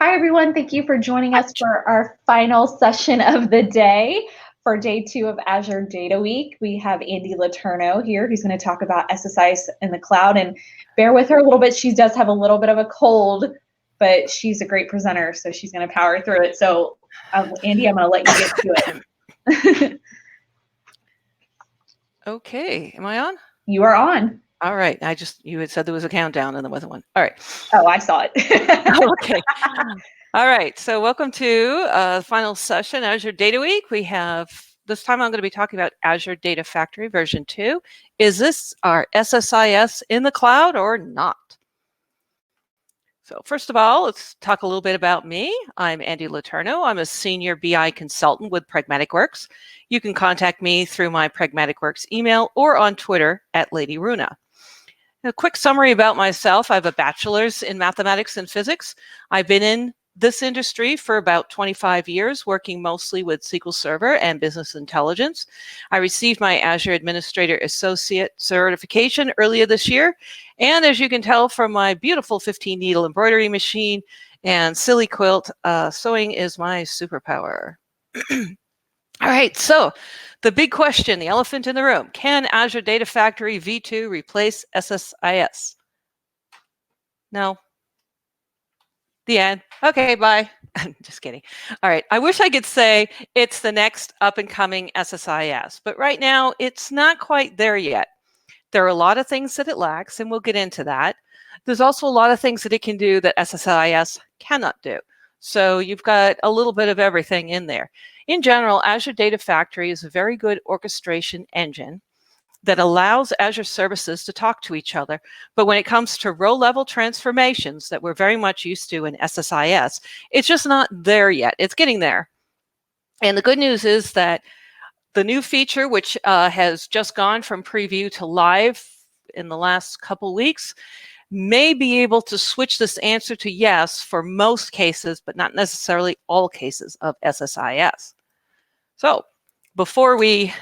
Hi, everyone. Thank you for joining us for our final session of the day for day 2 of Azure Data Week. We have Andy Letourneau here who's going to talk about SSIS in the cloud. And bear with her a little bit. She does have a little bit of a cold, but she's a great presenter, so she's going to power through it. So, Andy, I'm going to let you get to it. Okay, am I on? You are on. All right, you had said there was a countdown and there wasn't one. All right. Oh, I saw it. Okay. All right, so welcome to the final session, Azure Data Week. We have, this time I'm going to be talking about Azure Data Factory version 2. Is this our SSIS in the cloud or not? So first of all, let's talk a little bit about me. I'm Andy Letourneau. I'm a senior BI consultant with PragmaticWorks. You can contact me through my PragmaticWorks email or on Twitter at Lady Runa. A quick summary about myself. I have a bachelor's in mathematics and physics. I've been in this industry for about 25 years, working mostly with SQL Server and business intelligence. I received my Azure Administrator Associate certification earlier this year. And as you can tell from my beautiful 15-needle embroidery machine and silly quilt, sewing is my superpower. All right, so the big question, the elephant in the room, can Azure Data Factory V2 replace SSIS? No. The end. Okay, bye. I'm just kidding. All right, I wish I could say it's the next up and coming SSIS, but right now it's not quite there yet. There are a lot of things that it lacks, and we'll get into that. There's also a lot of things that it can do that SSIS cannot do. So you've got a little bit of everything in there. In general, Azure Data Factory is a very good orchestration engine that allows Azure services to talk to each other. But when it comes to row-level transformations that we're very much used to in SSIS, it's just not there yet. It's getting there. And the good news is that the new feature, which has just gone from preview to live in the last couple weeks, may be able to switch this answer to yes for most cases, but not necessarily all cases of SSIS. So before we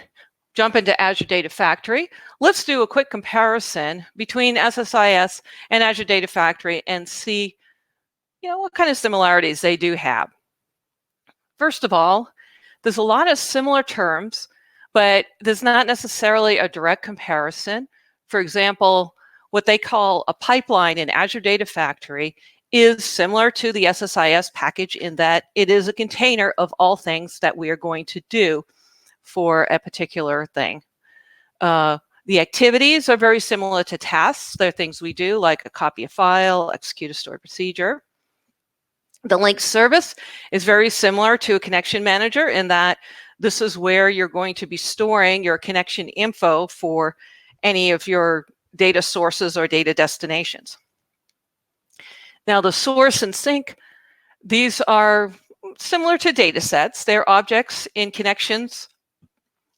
jump into Azure Data Factory, let's do a quick comparison between SSIS and Azure Data Factory and see, what kind of similarities they do have. First of all, there's a lot of similar terms, but there's not necessarily a direct comparison. For example, what they call a pipeline in Azure Data Factory is similar to the SSIS package in that it is a container of all things that we are going to do for a particular thing. The activities are very similar to tasks. They're things we do like a copy a file, execute a stored procedure. The link service is very similar to a connection manager in that this is where you're going to be storing your connection info for any of your data sources or data destinations. Now the source and sink, these are similar to data sets. They're objects in connections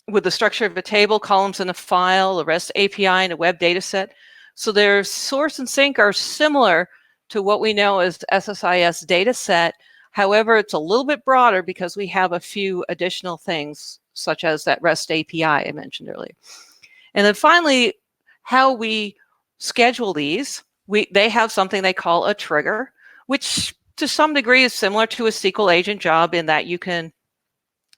with the structure of a table, columns in a file, a REST API, and a web data set. So their source and sink are similar to what we know as SSIS data set. However, it's a little bit broader because we have a few additional things, such as that REST API I mentioned earlier. And then finally, how we schedule these, they have something they call a trigger, which to some degree is similar to a SQL agent job in that you can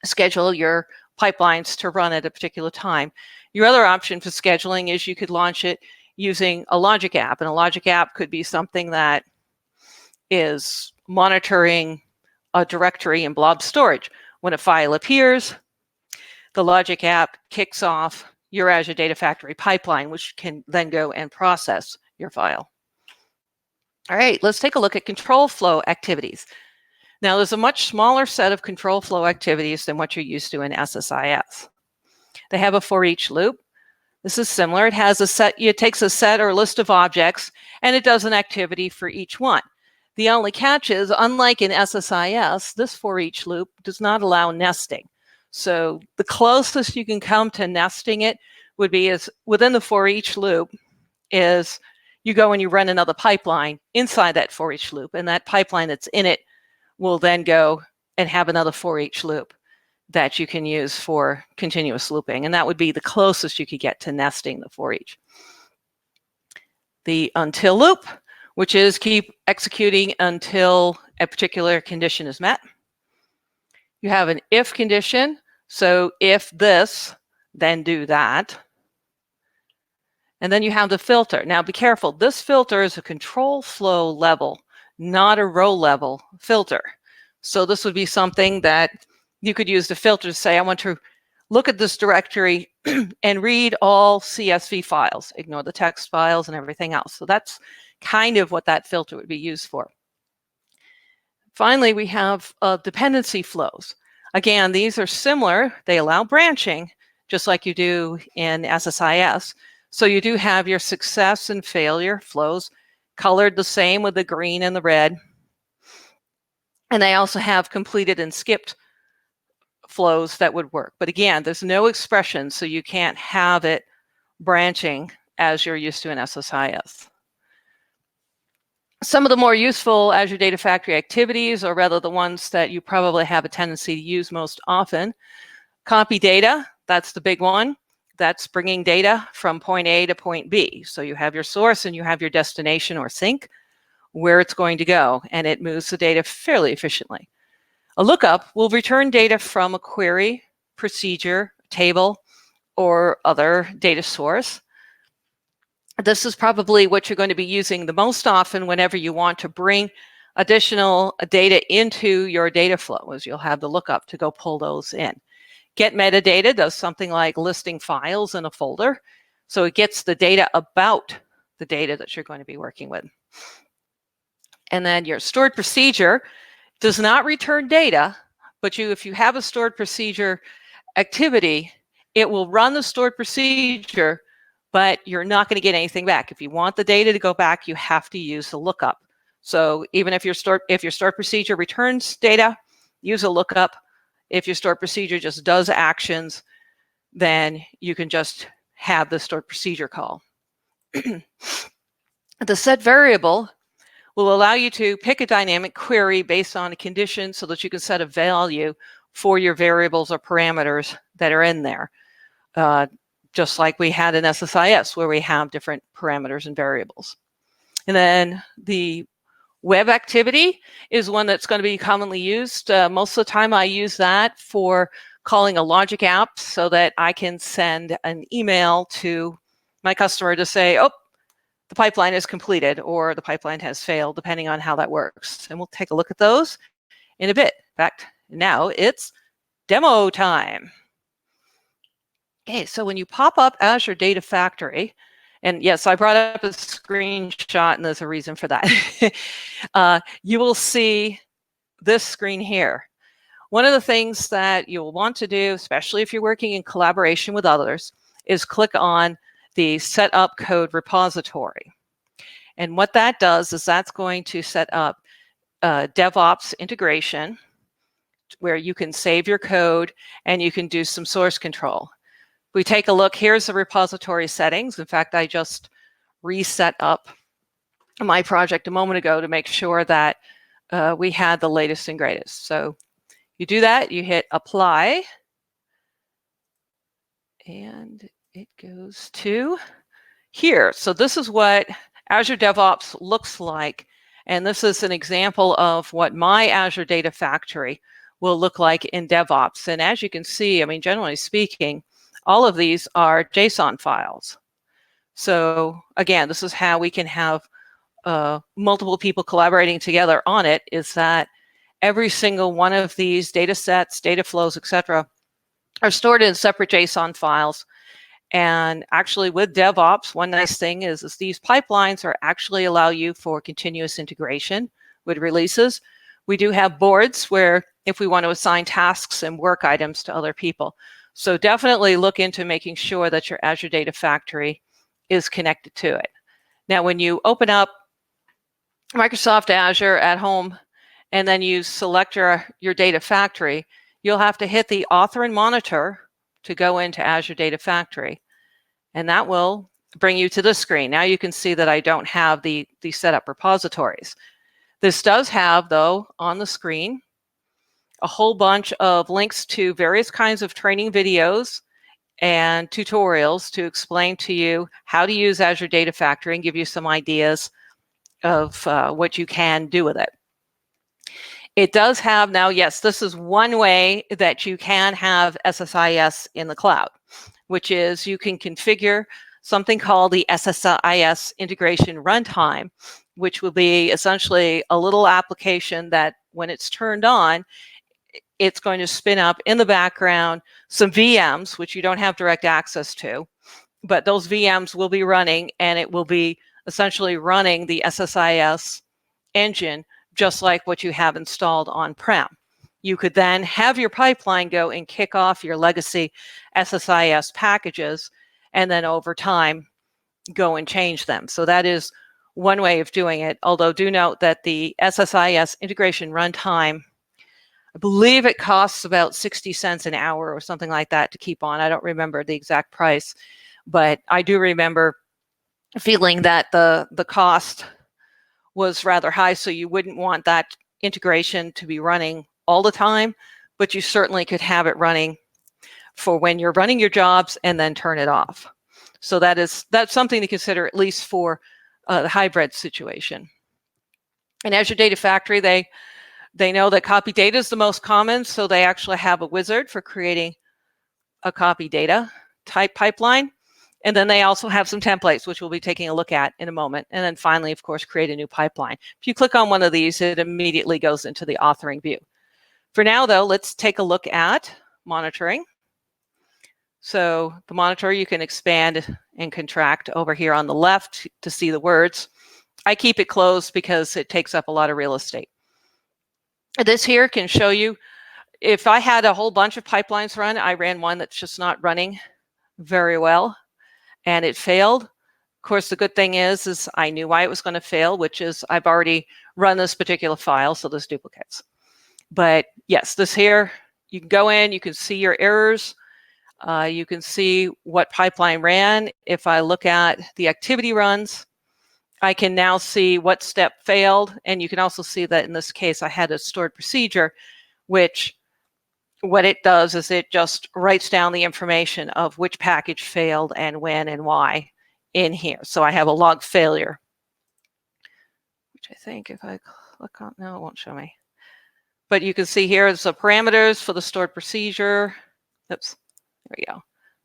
schedule your pipelines to run at a particular time. Your other option for scheduling is you could launch it using a logic app, and a logic app could be something that is monitoring a directory in blob storage. When a file appears, the logic app kicks off your Azure Data Factory pipeline, which can then go and process your file. All right, let's take a look at control flow activities. Now, there's a much smaller set of control flow activities than what you're used to in SSIS. They have a for each loop. This is similar. It has a set, it takes a set or a list of objects, and it does an activity for each one. The only catch is, unlike in SSIS, this for each loop does not allow nesting. So the closest you can come to nesting it would be is within the for each loop is you go and you run another pipeline inside that for each loop, and that pipeline that's in it will then go and have another for each loop that you can use for continuous looping. And that would be the closest you could get to nesting the for each. The until loop which is keep executing until a particular condition is met. You have an if condition, so if this, then do that. And then you have the filter. Now be careful, this filter is a control flow level, not a row level filter. So this would be something that you could use the filter to say, I want to look at this directory and read all CSV files, ignore the text files and everything else. So that's kind of what that filter would be used for. Finally, we have dependency flows. Again, these are similar. They allow branching, just like you do in SSIS. So you do have your success and failure flows colored the same with the green and the red. And they also have completed and skipped flows that would work. But again, there's no expression, so you can't have it branching as you're used to in SSIS. Some of the more useful Azure Data Factory activities, or rather the ones that you probably have a tendency to use most often. Copy data, that's the big one. That's bringing data from point A to point B. So you have your source and you have your destination or sink, where it's going to go, and it moves the data fairly efficiently. A lookup will return data from a query, procedure, table, or other data source. This is probably what you're going to be using the most often whenever you want to bring additional data into your data flow, as you'll have the lookup to go pull those in. Get metadata does something like listing files in a folder. So it gets the data about the data that you're going to be working with. And then your stored procedure does not return data, but if you have a stored procedure activity, it will run the stored procedure, but you're not going to get anything back. If you want the data to go back, you have to use the lookup. So even if your stored procedure returns data, use a lookup. If your stored procedure just does actions, then you can just have the stored procedure call. The set variable will allow you to pick a dynamic query based on a condition so that you can set a value for your variables or parameters that are in there. Just like we had in SSIS, where we have different parameters and variables. And then the web activity is one that's going to be commonly used. Most of the time I use that for calling a logic app so that I can send an email to my customer to say, oh, the pipeline is completed or the pipeline has failed, depending on how that works. And we'll take a look at those in a bit. In fact, now it's demo time. Okay, so when you pop up Azure Data Factory, and yes, I brought up a screenshot and there's a reason for that. You will see this screen here. One of the things that you'll want to do, especially if you're working in collaboration with others, is click on the Set Up Code repository. And what that does is that's going to set up DevOps integration, where you can save your code and you can do some source control. We take a look, here's the repository settings. In fact, I just reset up my project a moment ago to make sure that we had the latest and greatest. So you do that, you hit apply, and it goes to here. So this is what Azure DevOps looks like. And this is an example of what my Azure Data Factory will look like in DevOps. And as you can see, I mean, generally speaking, all of these are JSON files. So again, this is how we can have multiple people collaborating together on it, is that every single one of these data sets, data flows, etc., are stored in separate JSON files. And actually with DevOps, one nice thing is these pipelines are actually allow you for continuous integration with releases. We do have boards where if we want to assign tasks and work items to other people. So definitely look into making sure that your Azure Data Factory is connected to it. Now, when you open up Microsoft Azure at home and then you select your Data Factory, you'll have to hit the author and monitor to go into Azure Data Factory. And that will bring you to this screen. Now you can see that I don't have the setup repositories. This does have, though, on the screen, a whole bunch of links to various kinds of training videos and tutorials to explain to you how to use Azure Data Factory and give you some ideas what you can do with it. It does have now, yes, this is one way that you can have SSIS in the cloud, which is you can configure something called the SSIS integration runtime, which will be essentially a little application that when it's turned on, it's going to spin up in the background some VMs, which you don't have direct access to, but those VMs will be running, and it will be essentially running the SSIS engine just like what you have installed on-prem. You could then have your pipeline go and kick off your legacy SSIS packages, and then over time go and change them. So that is one way of doing it, although do note that the SSIS integration runtime, I believe it costs about 60 cents an hour or something like that to keep on. I don't remember the exact price, but I do remember feeling that the cost was rather high, so you wouldn't want that integration to be running all the time, but you certainly could have it running for when you're running your jobs and then turn it off. So that's something to consider, at least for the hybrid situation. In Azure Data Factory, they know that copy data is the most common, so they actually have a wizard for creating a copy data type pipeline. And then they also have some templates, which we'll be taking a look at in a moment. And then finally, of course, create a new pipeline. If you click on one of these, it immediately goes into the authoring view. For now, though, let's take a look at monitoring. So the monitor, you can expand and contract over here on the left to see the words. I keep it closed because it takes up a lot of real estate. This here can show you, if I had a whole bunch of pipelines run, I ran one that's just not running very well, and it failed. Of course, the good thing is I knew why it was going to fail, which is I've already run this particular file, so there's duplicates. But yes, this here, you can go in, you can see your errors, you can see what pipeline ran. If I look at the activity runs, I can now see what step failed, and you can also see that in this case I had a stored procedure, which what it does is it just writes down the information of which package failed and when and why in here. So I have a log failure, which I think if I click on, no, it won't show me. But you can see here is the parameters for the stored procedure. Oops, there we go.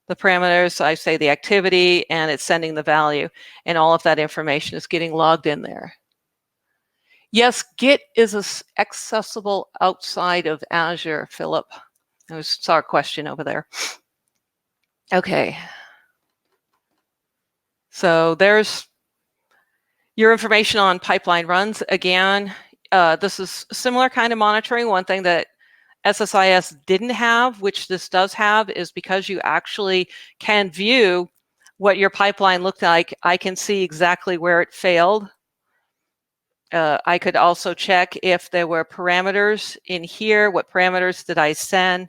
The parameters, I say the activity, and it's sending the value, and all of that information is getting logged in there. Yes, Git is accessible outside of Azure, Philip. I saw a question over there. Okay. So there's your information on pipeline runs. Again, this is similar kind of monitoring. One thing that SSIS didn't have, which this does have, is because you actually can view what your pipeline looked like. I can see exactly where it failed. I could also check if there were parameters in here. What parameters did I send?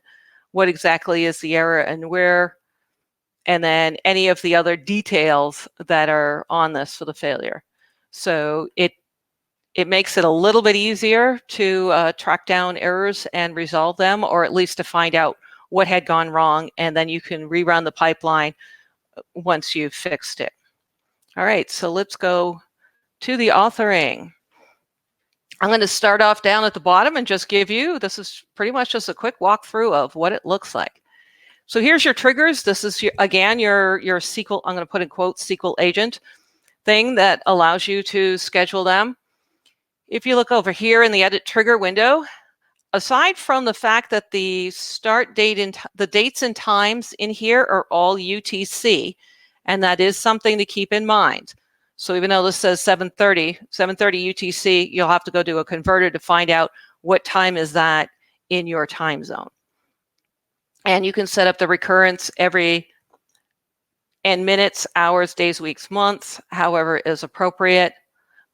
What exactly is the error and where? And then any of the other details that are on this for the failure. So it makes it a little bit easier to track down errors and resolve them, or at least to find out what had gone wrong, and then you can rerun the pipeline once you've fixed it. All right, so let's go to the authoring. I'm going to start off down at the bottom and just give you, this is pretty much just a quick walkthrough of what it looks like. So here's your triggers. This is, again, your SQL, I'm going to put in quotes, SQL agent thing that allows you to schedule them. If you look over here in the edit trigger window, aside from the fact that the start date and the dates and times in here are all UTC, and that is something to keep in mind. So even though this says 7:30 UTC, you'll have to go do a converter to find out what time is that in your time zone. And you can set up the recurrence every and minutes, hours, days, weeks, months, however is appropriate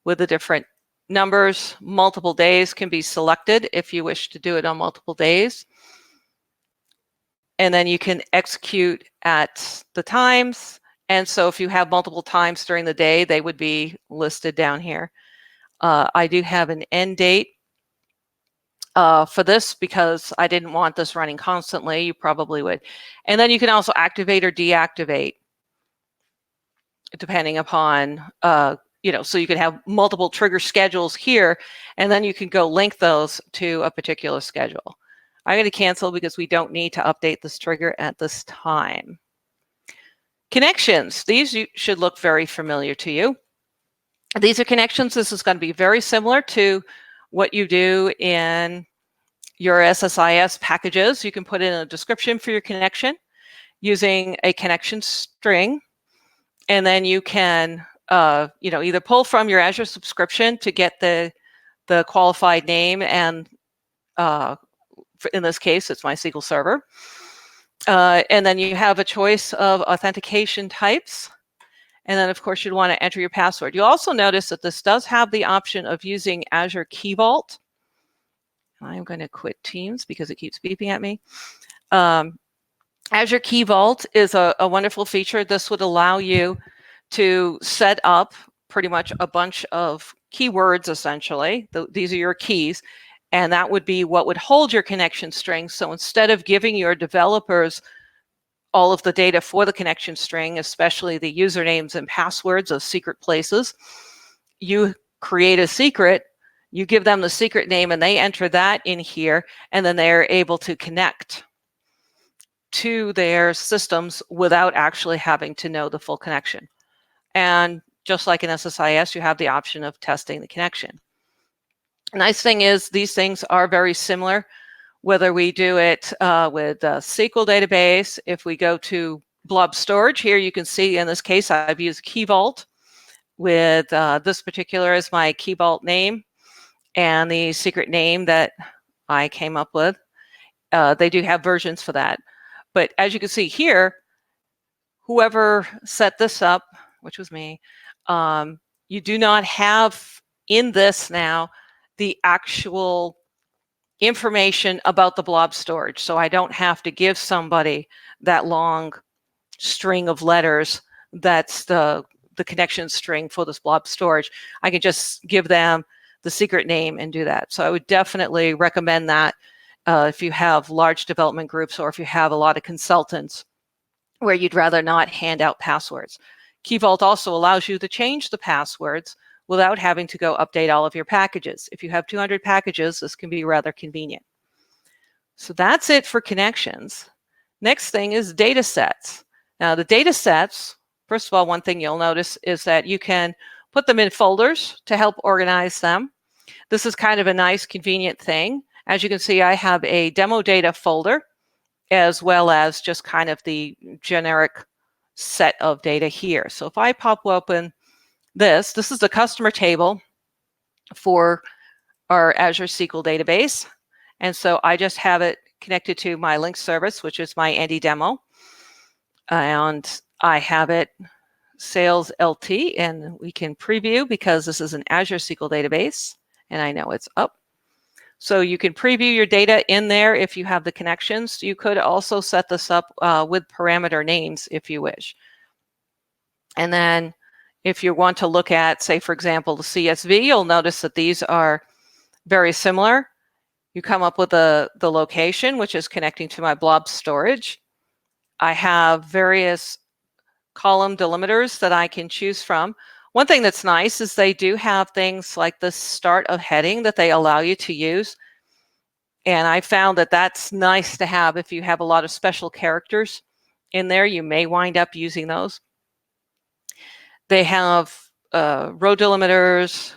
with the different numbers. Multiple days can be selected if you wish to do it on multiple days. And then you can execute at the times. And so if you have multiple times during the day, they would be listed down here. I do have an end date for this because I didn't want this running constantly. You probably would. And then you can also activate or deactivate depending upon so you can have multiple trigger schedules here, and then you can go link those to a particular schedule. I'm going to cancel because we don't need to update this trigger at this time. Connections, these should look very familiar to you. These are connections. This is going to be very similar to what you do in your SSIS packages. You can put in a description for your connection using a connection string, and then you can either pull from your Azure subscription to get the qualified name, and in this case, it's MySQL Server. And then you have a choice of authentication types. And then, of course, you'd want to enter your password. You'll also notice that this does have the option of using Azure Key Vault. I'm going to quit Teams because it keeps beeping at me. Azure Key Vault is a wonderful feature. This would allow you to set up pretty much a bunch of keywords, essentially. These are your keys, and that would be what would hold your connection string. So instead of giving your developers all of the data for the connection string, especially the usernames and passwords of secret places, you create a secret, you give them the secret name, and they enter that in here, and then they're able to connect to their systems without actually having to know the full connection. And just like in SSIS, you have the option of testing the connection. The nice thing is these things are very similar, whether we do it with a SQL database. If we go to blob storage here, you can see in this case, I've used Key Vault with this particular as my Key Vault name and the secret name that I came up with. They do have versions for that. But as you can see here, whoever set this up, which was me, you do not have in this now the actual information about the blob storage. So I don't have to give somebody that long string of letters that's the connection string for this blob storage. I can just give them the secret name and do that. So I would definitely recommend that if you have large development groups or if you have a lot of consultants where you'd rather not hand out passwords. Key Vault also allows you to change the passwords without having to go update all of your packages. If you have 200 packages, this can be rather convenient. So that's it for connections. Next thing is data sets. Now the data sets, first of all, one thing you'll notice is that you can put them in folders to help organize them. This is kind of a nice, convenient thing. As you can see, I have a demo data folder as well as just kind of the generic set of data here. So if I pop open this is the customer table for our Azure SQL database. And so I just have it connected to my link service, which is my Andy demo. And I have it sales LT, and we can preview because this is an Azure SQL database, and I know it's up. So you can preview your data in there if you have the connections. You could also set this up with parameter names if you wish. And then if you want to look at, say, for example, the CSV, you'll notice that these are very similar. You come up with the location, which is connecting to my blob storage. I have various column delimiters that I can choose from. One thing that's nice is they do have things like the start of heading that they allow you to use. And I found that that's nice to have if you have a lot of special characters in there. You may wind up using those. They have row delimiters,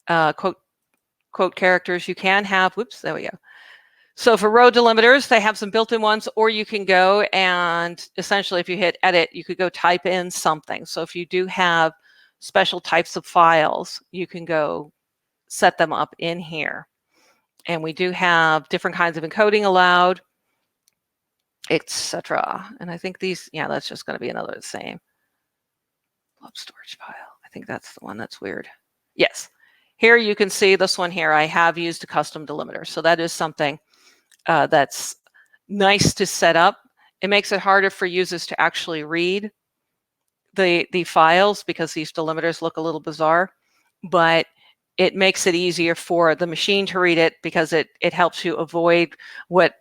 quote characters. You can have, whoops, there we go. So for row delimiters, they have some built-in ones, or you can go and essentially if you hit edit, you could go type in something. So if you do have special types of files, you can go set them up in here. And we do have different kinds of encoding allowed, etc. And I think these, yeah, that's just going to be another the same. Blob storage file. I think that's the one that's weird. Yes. Here you can see this one here. I have used a custom delimiter. So that is something that's nice to set up. It makes it harder for users to actually read the files because these delimiters look a little bizarre, but it makes it easier for the machine to read it because it helps you avoid what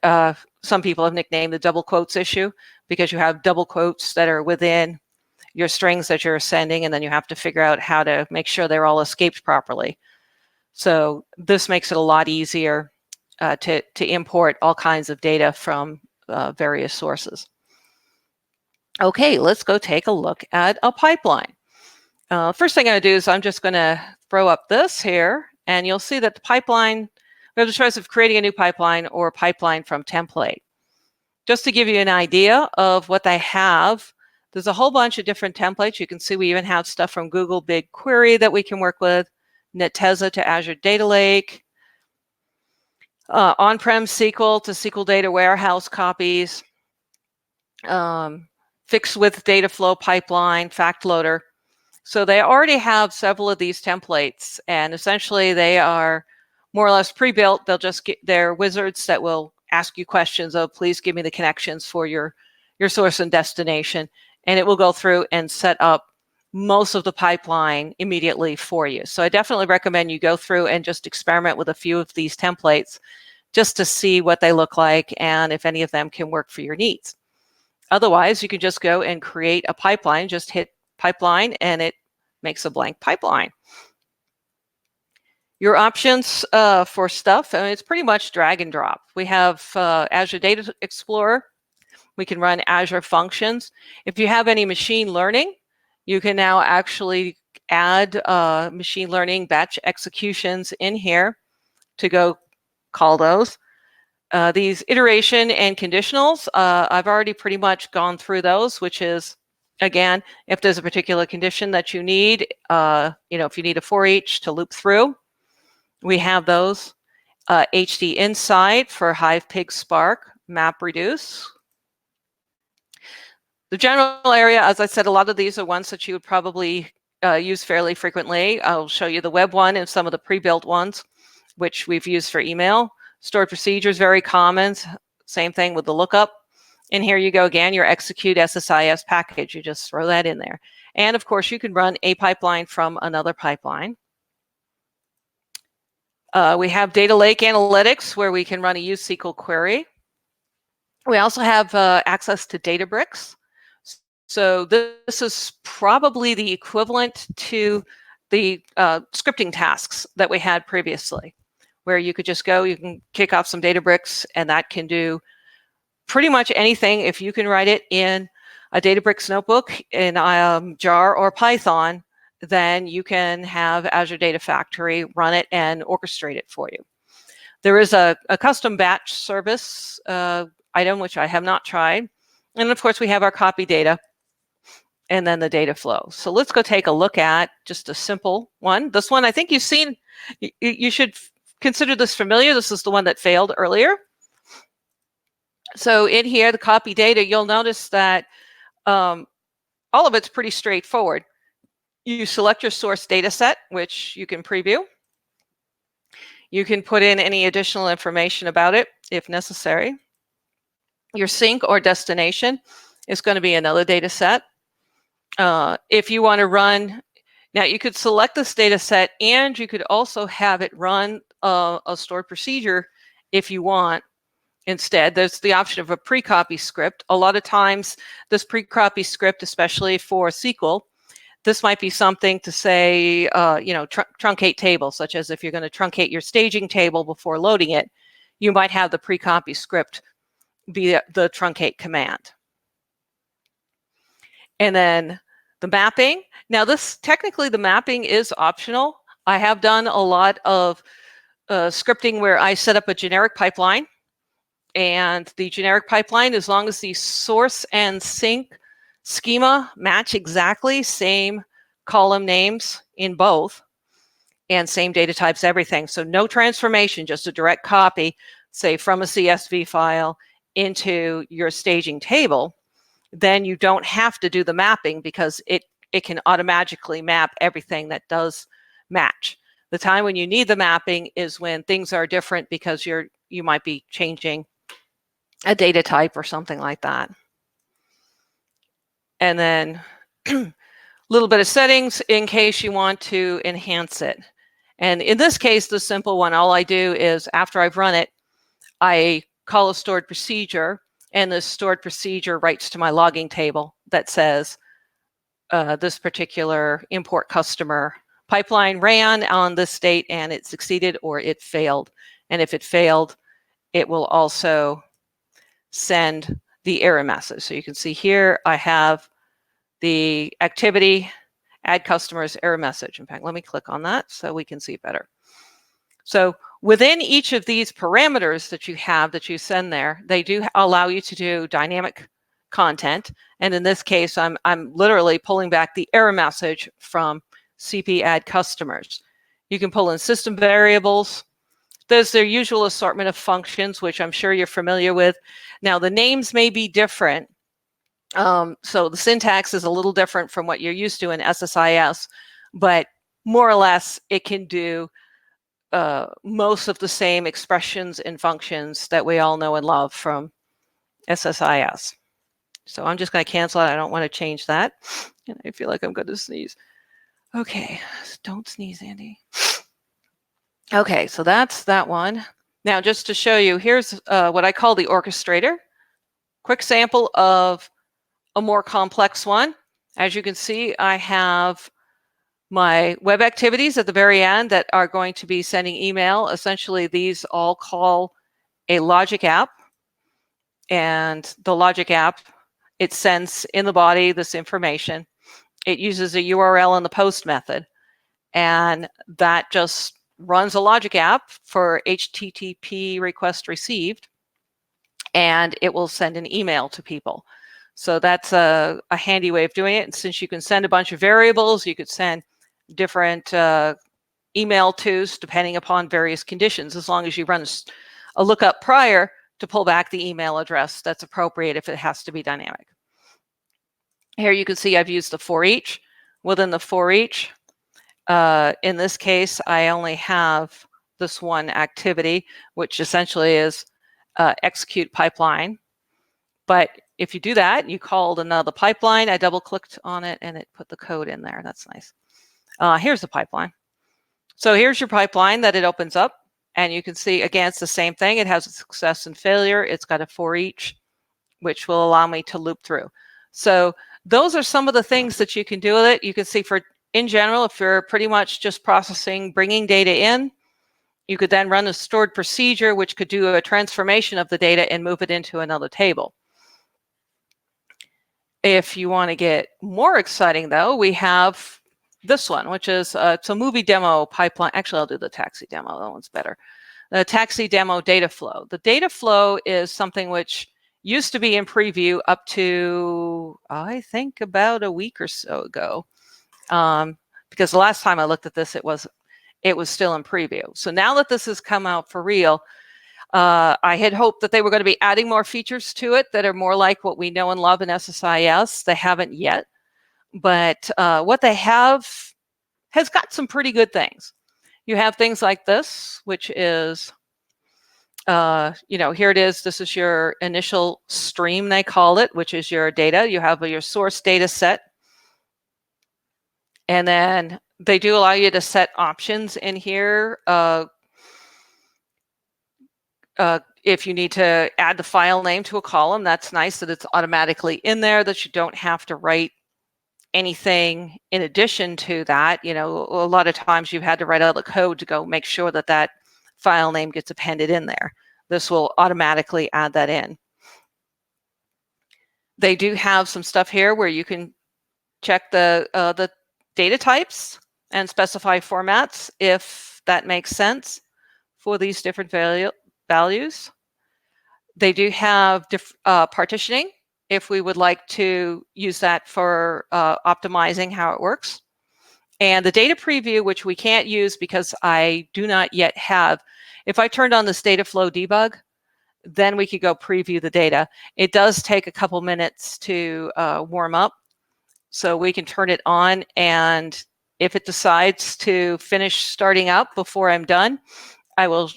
some people have nicknamed the double quotes issue, because you have double quotes that are within your strings that you're sending, and then you have to figure out how to make sure they're all escaped properly. So this makes it a lot easier to import all kinds of data from various sources. Okay, let's go take a look at a pipeline. First thing I'm going to do is I'm just going to throw up this here, and you'll see that the pipeline, we have the choice of creating a new pipeline or pipeline from template. Just to give you an idea of what they have, there's a whole bunch of different templates. You can see we even have stuff from Google BigQuery that we can work with, Netezza to Azure Data Lake, on-prem SQL to SQL Data Warehouse copies, fixed with data flow pipeline, fact loader. So they already have several of these templates, and essentially they are more or less pre-built. They'll just get their wizards that will ask you questions of, please give me the connections for your source and destination, and it will go through and set up most of the pipeline immediately for you. So I definitely recommend you go through and just experiment with a few of these templates just to see what they look like and if any of them can work for your needs. Otherwise, you can just go and create a pipeline, just hit pipeline, and it makes a blank pipeline. Your options for stuff, I mean, it's pretty much drag and drop. We have Azure Data Explorer. We can run Azure Functions. If you have any machine learning, you can now actually add machine learning batch executions in here to go call those. These iteration and conditionals, I've already pretty much gone through those, which is, again, if there's a particular condition that you need, if you need a for each to loop through, we have those. HD Insight for Hive, Pig, Spark, MapReduce. The general area, as I said, a lot of these are ones that you would probably use fairly frequently. I'll show you the web one and some of the pre-built ones, which we've used for email. Stored procedures, very common. Same thing with the lookup. And here you go again, your execute SSIS package. You just throw that in there. And of course, you can run a pipeline from another pipeline. We have Data Lake Analytics, where we can run a use SQL query. We also have access to Databricks. So this is probably the equivalent to the scripting tasks that we had previously, where you could just go, you can kick off some Databricks, and that can do pretty much anything. If you can write it in a Databricks notebook in Jar or Python, then you can have Azure Data Factory run it and orchestrate it for you. There is a custom batch service item, which I have not tried. And of course, we have our copy data and then the data flow. So let's go take a look at just a simple one. This one, I think you've seen, you should consider this familiar. This is the one that failed earlier. So in here, the copy data, you'll notice that all of it's pretty straightforward. You select your source data set, which you can preview. You can put in any additional information about it if necessary. Your sink or destination is going to be another data set. If you want to run, now you could select this data set and you could also have it run a stored procedure if you want. Instead, there's the option of a pre-copy script. A lot of times, this pre-copy script, especially for SQL, this might be something to say, truncate tables, such as if you're going to truncate your staging table before loading it, you might have the pre-copy script be the truncate command. And then the mapping. Now, technically, the mapping is optional. I have done a lot of scripting where I set up a generic pipeline. And the generic pipeline, as long as the source and sink schema match exactly, same column names in both, and same data types, everything. So no transformation, just a direct copy, say from a CSV file into your staging table, then you don't have to do the mapping because it can automatically map everything that does match. The time when you need the mapping is when things are different because you might be changing a data type or something like that. And then a little bit of settings in case you want to enhance it. And in this case, the simple one, all I do is after I've run it, I call a stored procedure, and the stored procedure writes to my logging table that says, this particular import customer pipeline ran on this date and it succeeded or it failed. And if it failed, it will also send the error message. So you can see here I have the activity, add customers, error message. In fact, let me click on that so we can see better. So within each of these parameters that you have that you send there, they do allow you to do dynamic content. And in this case, I'm literally pulling back the error message from CP add customers. You can pull in system variables. There's their usual assortment of functions, which I'm sure you're familiar with. Now, the names may be different. So the syntax is a little different from what you're used to in SSIS, but more or less it can do most of the same expressions and functions that we all know and love from SSIS. So I'm just going to cancel it. I don't want to change that. And I feel like I'm going to sneeze. Okay, don't sneeze, Andy. Okay, so that's that one. Now, just to show you, here's what I call the orchestrator. Quick sample of a more complex one. As you can see, I have my web activities at the very end that are going to be sending email. Essentially, these all call a logic app. And the logic app, it sends in the body this information. It uses a URL in the post method. And that just runs a logic app for HTTP request received. And it will send an email to people. So that's a handy way of doing it. And since you can send a bunch of variables, you could send different email tos depending upon various conditions, as long as you run a lookup prior to pull back the email address that's appropriate if it has to be dynamic. Here you can see I've used the for each. Within the for each, in this case, I only have this one activity, which essentially is execute pipeline. But if you do that, you called another pipeline. I double clicked on it and it put the code in there. That's nice. Here's the pipeline. So here's your pipeline that it opens up. And you can see, again, it's the same thing. It has a success and failure. It's got a for each, which will allow me to loop through. So those are some of the things that you can do with it. You can see in general, if you're pretty much just processing, bringing data in, you could then run a stored procedure, which could do a transformation of the data and move it into another table. If you want to get more exciting, though, we have this one, which is it's a movie demo pipeline. Actually, I'll do the taxi demo. That one's better. The taxi demo data flow. The data flow is something which used to be in preview up to, I think, about a week or so ago. Because the last time I looked at this, it was still in preview. So now that this has come out for real, I had hoped that they were going to be adding more features to it that are more like what we know and love in SSIS. They haven't yet. But what they have has got some pretty good things. You have things like this, which is, here it is. This is your initial stream, they call it, which is your data. You have your source data set. And then they do allow you to set options in here. If you need to add the file name to a column, that's nice that it's automatically in there, that you don't have to write anything in addition to that. A lot of times you've had to write out the code to go make sure that that file name gets appended in there. This will automatically add that in. They do have some stuff here where you can check the data types and specify formats if that makes sense for these different values. They do have partitioning if we would like to use that for optimizing how it works. And the data preview, which we can't use because I do not yet have, if I turned on this data flow debug, then we could go preview the data. It does take a couple minutes to warm up, so we can turn it on, and if it decides to finish starting up before I'm done, I will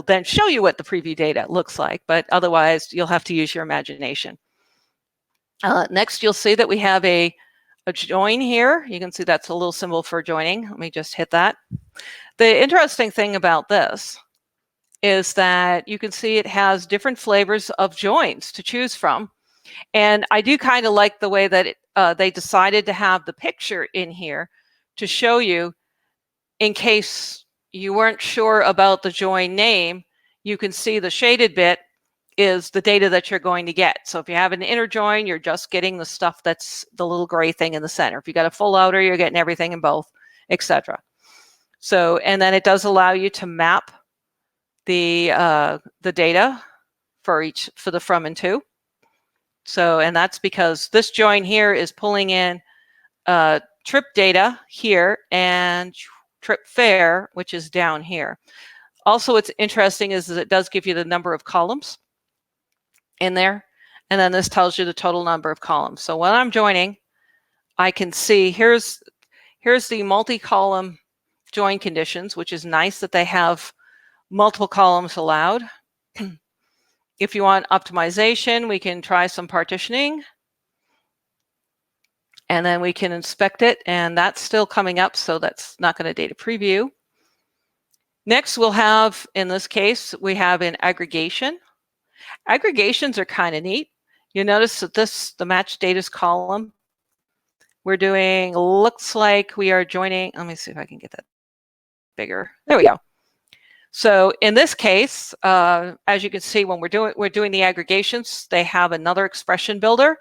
then show you what the preview data looks like, but otherwise you'll have to use your imagination. Next, you'll see that we have a join here. You can see that's a little symbol for joining. Let me just hit that. The interesting thing about this is that you can see it has different flavors of joins to choose from. And I do kind of like the way that they decided to have the picture in here to show you, in case you weren't sure about the join name, you can see the shaded bit is the data that you're going to get. So if you have an inner join, you're just getting the stuff that's the little gray thing in the center. If you got a full outer, you're getting everything in both, etc. So, and then it does allow you to map the data for the from and to. So, and that's because this join here is pulling in trip data here and trip fare, which is down here. Also, what's interesting is that it does give you the number of columns in there, and then this tells you the total number of columns. So when I'm joining, I can see here's the multi-column join conditions, which is nice that they have multiple columns allowed. If you want optimization, we can try some partitioning, and then we can inspect it, and that's still coming up, so that's not going to data preview. Next, we'll have, in this case, we have an aggregation. Aggregations are kind of neat. You notice that the match data's column, we're doing, looks like we are joining, let me see if I can get that bigger. There we go. So in this case, as you can see, when we're doing the aggregations, they have another expression builder.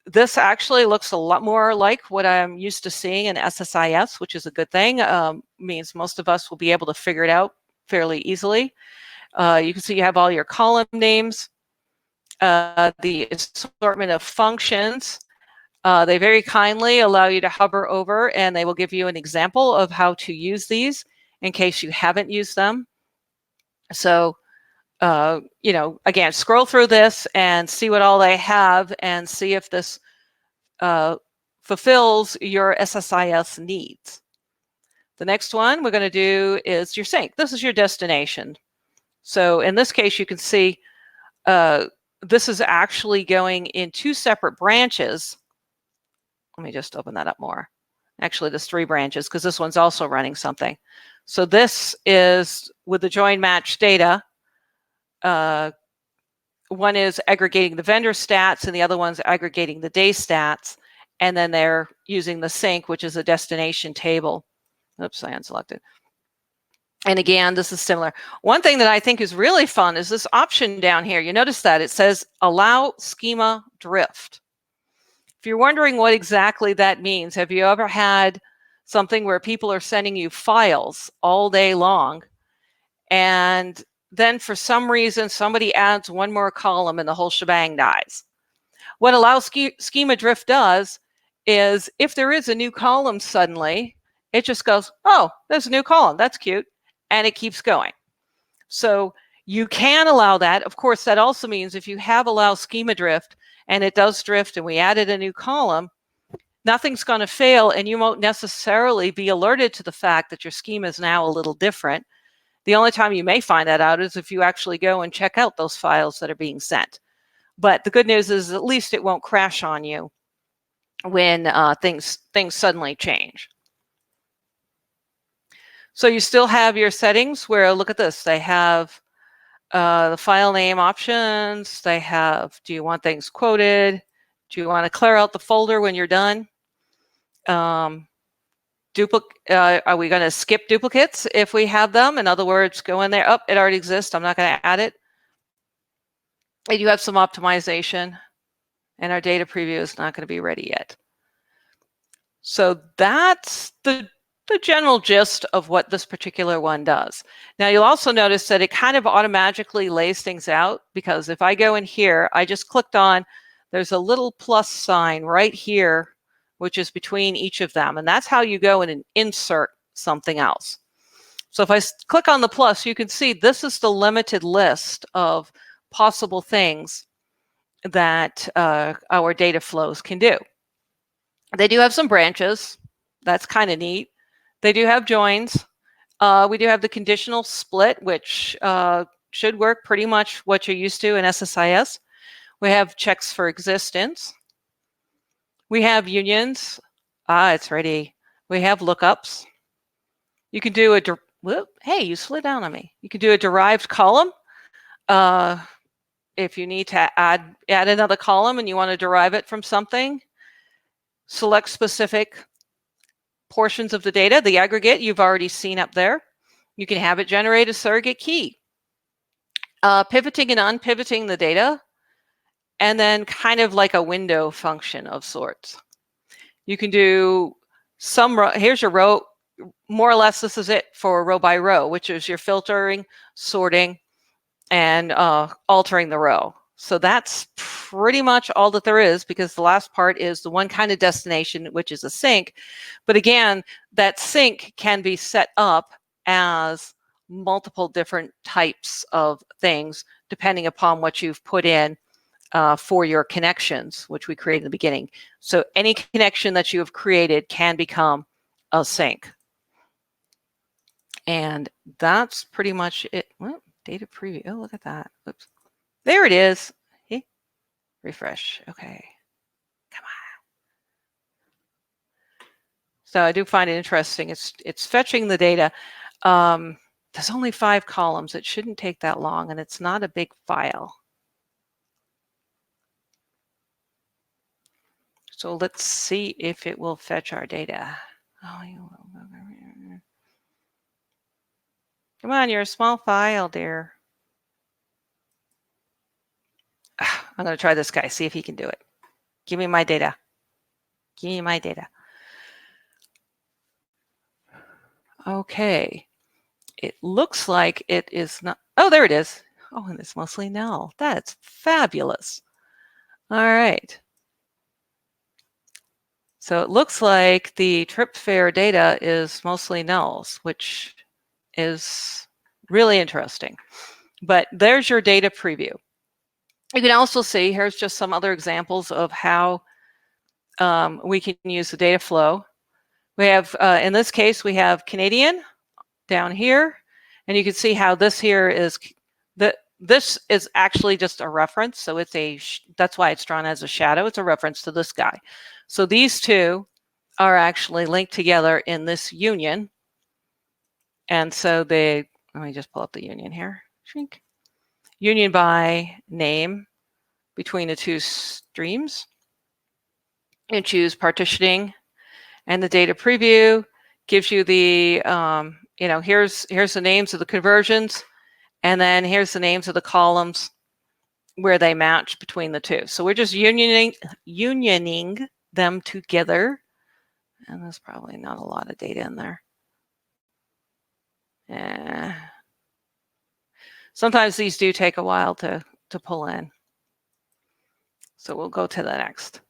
This actually looks a lot more like what I'm used to seeing in SSIS, which is a good thing. Means most of us will be able to figure it out fairly easily. You can see you have all your column names, the assortment of functions. They very kindly allow you to hover over, and they will give you an example of how to use these in case you haven't used them. So, you know, again, scroll through this and see what all they have and see if this fulfills your SSIS needs. The next one we're going to do is your sink. This is your destination. So in this case, you can see this is actually going in 2 separate branches. Let me just open that up more. Actually, there's 3 branches because this one's also running something. So this is with the join match data. One is aggregating the vendor stats and the other one's aggregating the day stats. And then they're using the sink, which is a destination table. Oops, I unselected. And again, this is similar. One thing that I think is really fun is this option down here. You notice that it says allow schema drift. If you're wondering what exactly that means, have you ever had something where people are sending you files all day long, and then for some reason somebody adds one more column and the whole shebang dies? What allow schema drift does is if there is a new column suddenly, it just goes, oh, there's a new column, that's cute, and it keeps going. So you can allow that. Of course, that also means if you have allow schema drift and it does drift and we added a new column, nothing's going to fail and you won't necessarily be alerted to the fact that your schema is now a little different. The only time you may find that out is if you actually go and check out those files that are being sent. But the good news is at least it won't crash on you when things suddenly change. So you still have your settings where, look at this, they have the file name options. They have, do you want things quoted? Do you want to clear out the folder when you're done? Are we going to skip duplicates if we have them? In other words, go in there, oh, it already exists, I'm not going to add it. And you have some optimization, and our data preview is not going to be ready yet. So that's the general gist of what this particular one does. Now you'll also notice that it kind of automatically lays things out, because if I go in here, I just clicked on, there's a little plus sign right here, which is between each of them. And that's how you go in and insert something else. So if I click on the plus, you can see this is the limited list of possible things that our data flows can do. They do have some branches. That's kind of neat. They do have joins. We do have the conditional split, which should work pretty much what you're used to in SSIS. We have checks for existence. We have unions. It's ready. We have lookups. You can do hey, you slid down on me. You can do a derived column. If you need to add another column and you want to derive it from something. select specific portions of the data. The aggregate you've already seen up there. You can have it generate a surrogate key. Pivoting and unpivoting the data, and then kind of like a window function of sorts. You can do some row. Here's your row. More or less, this is it for row by row, which is your filtering, sorting, and altering the row. So that's pretty much all that there is, because the last part is the one kind of destination, which is a sink. But again, that sink can be set up as multiple different types of things, depending upon what you've put in for your connections, which we created in the beginning. So any connection that you have created can become a sink. And that's pretty much it. Well, data preview. Oh, look at that. Oops. There it is. Hey, refresh. Okay. Come on. So I do find it interesting. It's fetching the data. There's only 5 columns. It shouldn't take that long, and it's not a big file. So let's see if it will fetch our data. Oh, you will. Come on, you're a small file, dear. I'm going to try this guy, see if he can do it. Give me my data. Give me my data. Okay. It looks like it is not. Oh, there it is. Oh, and it's mostly null. That's fabulous. All right. So it looks like the trip fare data is mostly nulls, which is really interesting. But there's your data preview. You can also see, here's just some other examples of how we can use the data flow. We have, in this case, we have Canadian down here, and you can see how this here is, this is actually just a reference. So it's that's why it's drawn as a shadow. It's a reference to this guy. So these two are actually linked together in this union. And so let me just pull up the union here. Shrink. Union by name between the 2 streams. And choose partitioning, and the data preview gives you the, here's the names of the conversions, and then here's the names of the columns where they match between the 2. So we're just unioning them together, and there's probably not a lot of data in there. Sometimes these do take a while to pull in. So we'll go to the next.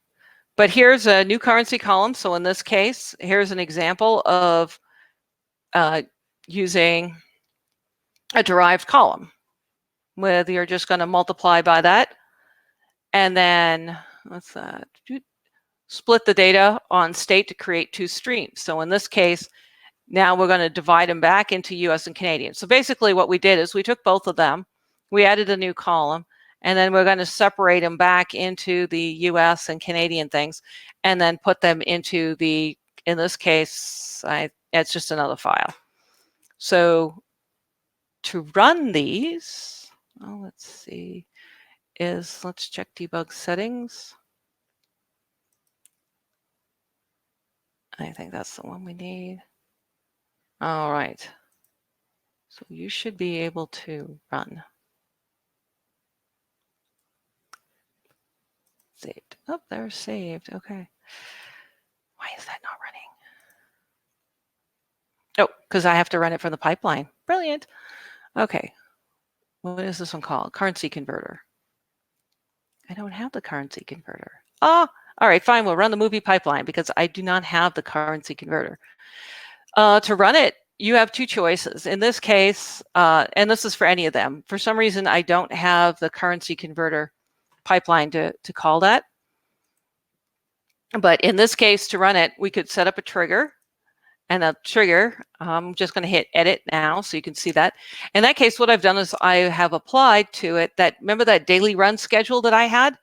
But here's a new currency column. So in this case, here's an example of using a derived column, where you're just going to multiply by that. And then what's that? Split the data on state to create 2 streams. So in this case, now we're going to divide them back into US and Canadian. So basically what we did is we took both of them, we added a new column, and then we're going to separate them back into the US and Canadian things, and then put them into the, in this case, it's just another file. So to run these, let's see, let's check debug settings. I think that's the one we need. All right. So you should be able to run. Saved. Oh, they're saved. Okay. Why is that not running? Oh, because I have to run it from the pipeline. Brilliant. Okay. What is this one called? Currency converter. I don't have the currency converter. Oh, all right, fine. We'll run the movie pipeline because I do not have the currency converter. To run it, you have 2 choices. In this case, and this is for any of them, for some reason, I don't have the currency converter pipeline to call that. But in this case, to run it, we could set up a trigger. And a trigger, I'm just going to hit edit now so you can see that. In that case, what I've done is I have applied to it that, remember that daily run schedule that I had?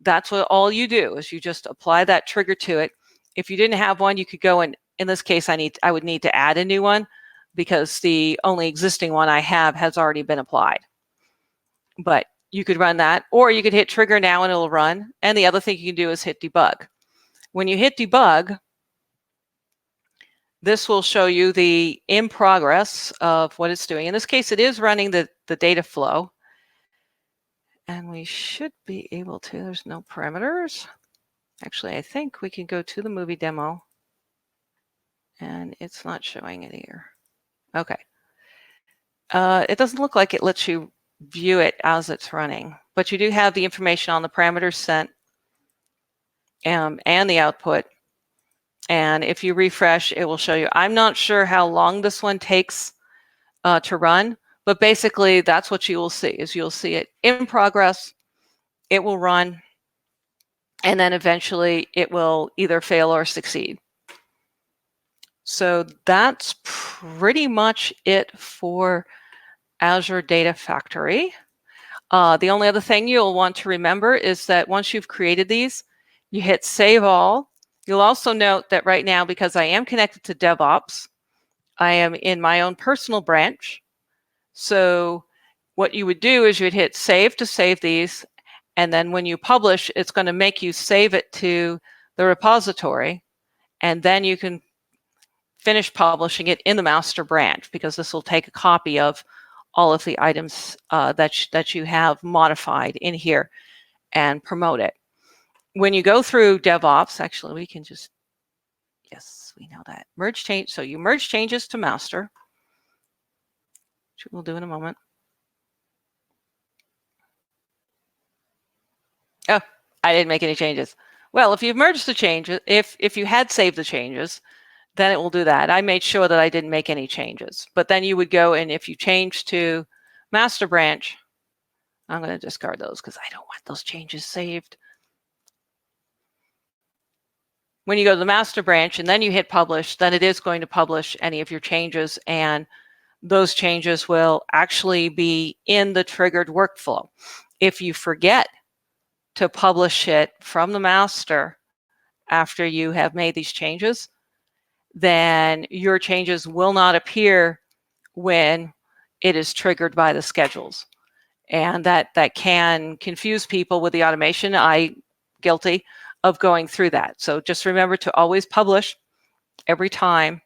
That's what all you do is you just apply that trigger to it. If you didn't have one, you could go and, in this case, I would need to add a new one because the only existing one I have has already been applied. But you could run that, or you could hit trigger now and it'll run. And the other thing you can do is hit debug. When you hit debug, this will show you the in progress of what it's doing. In this case, it is running the data flow. And we should be able to, there's no parameters. Actually, I think we can go to the movie demo and it's not showing it here. Okay. It doesn't look like it lets you view it as it's running, but you do have the information on the parameters sent and the output. And if you refresh, it will show you. I'm not sure how long this one takes to run, but basically that's what you will see, is you'll see it in progress, it will run, and then eventually it will either fail or succeed. So that's pretty much it for Azure Data Factory. The only other thing you'll want to remember is that once you've created these, you hit Save All. You'll also note that right now, because I am connected to DevOps, I am in my own personal branch. So what you would do is you'd hit Save to save these, and then when you publish, it's going to make you save it to the repository, and then you can finish publishing it in the master branch, because this will take a copy of all of the items that you have modified in here and promote it. When you go through DevOps, actually, we can just, yes, we know that. Merge change, so you merge changes to master, which we'll do in a moment. Oh, I didn't make any changes. Well, if you've merged the changes, if you had saved the changes, then it will do that. I made sure that I didn't make any changes. But then you would go, and if you change to master branch, I'm going to discard those because I don't want those changes saved. When you go to the master branch and then you hit publish, then it is going to publish any of your changes, and those changes will actually be in the triggered workflow. If you forget to publish it from the master after you have made these changes, then your changes will not appear when it is triggered by the schedules. And that can confuse people with the automation. I'm guilty of going through that. So just remember to always publish every time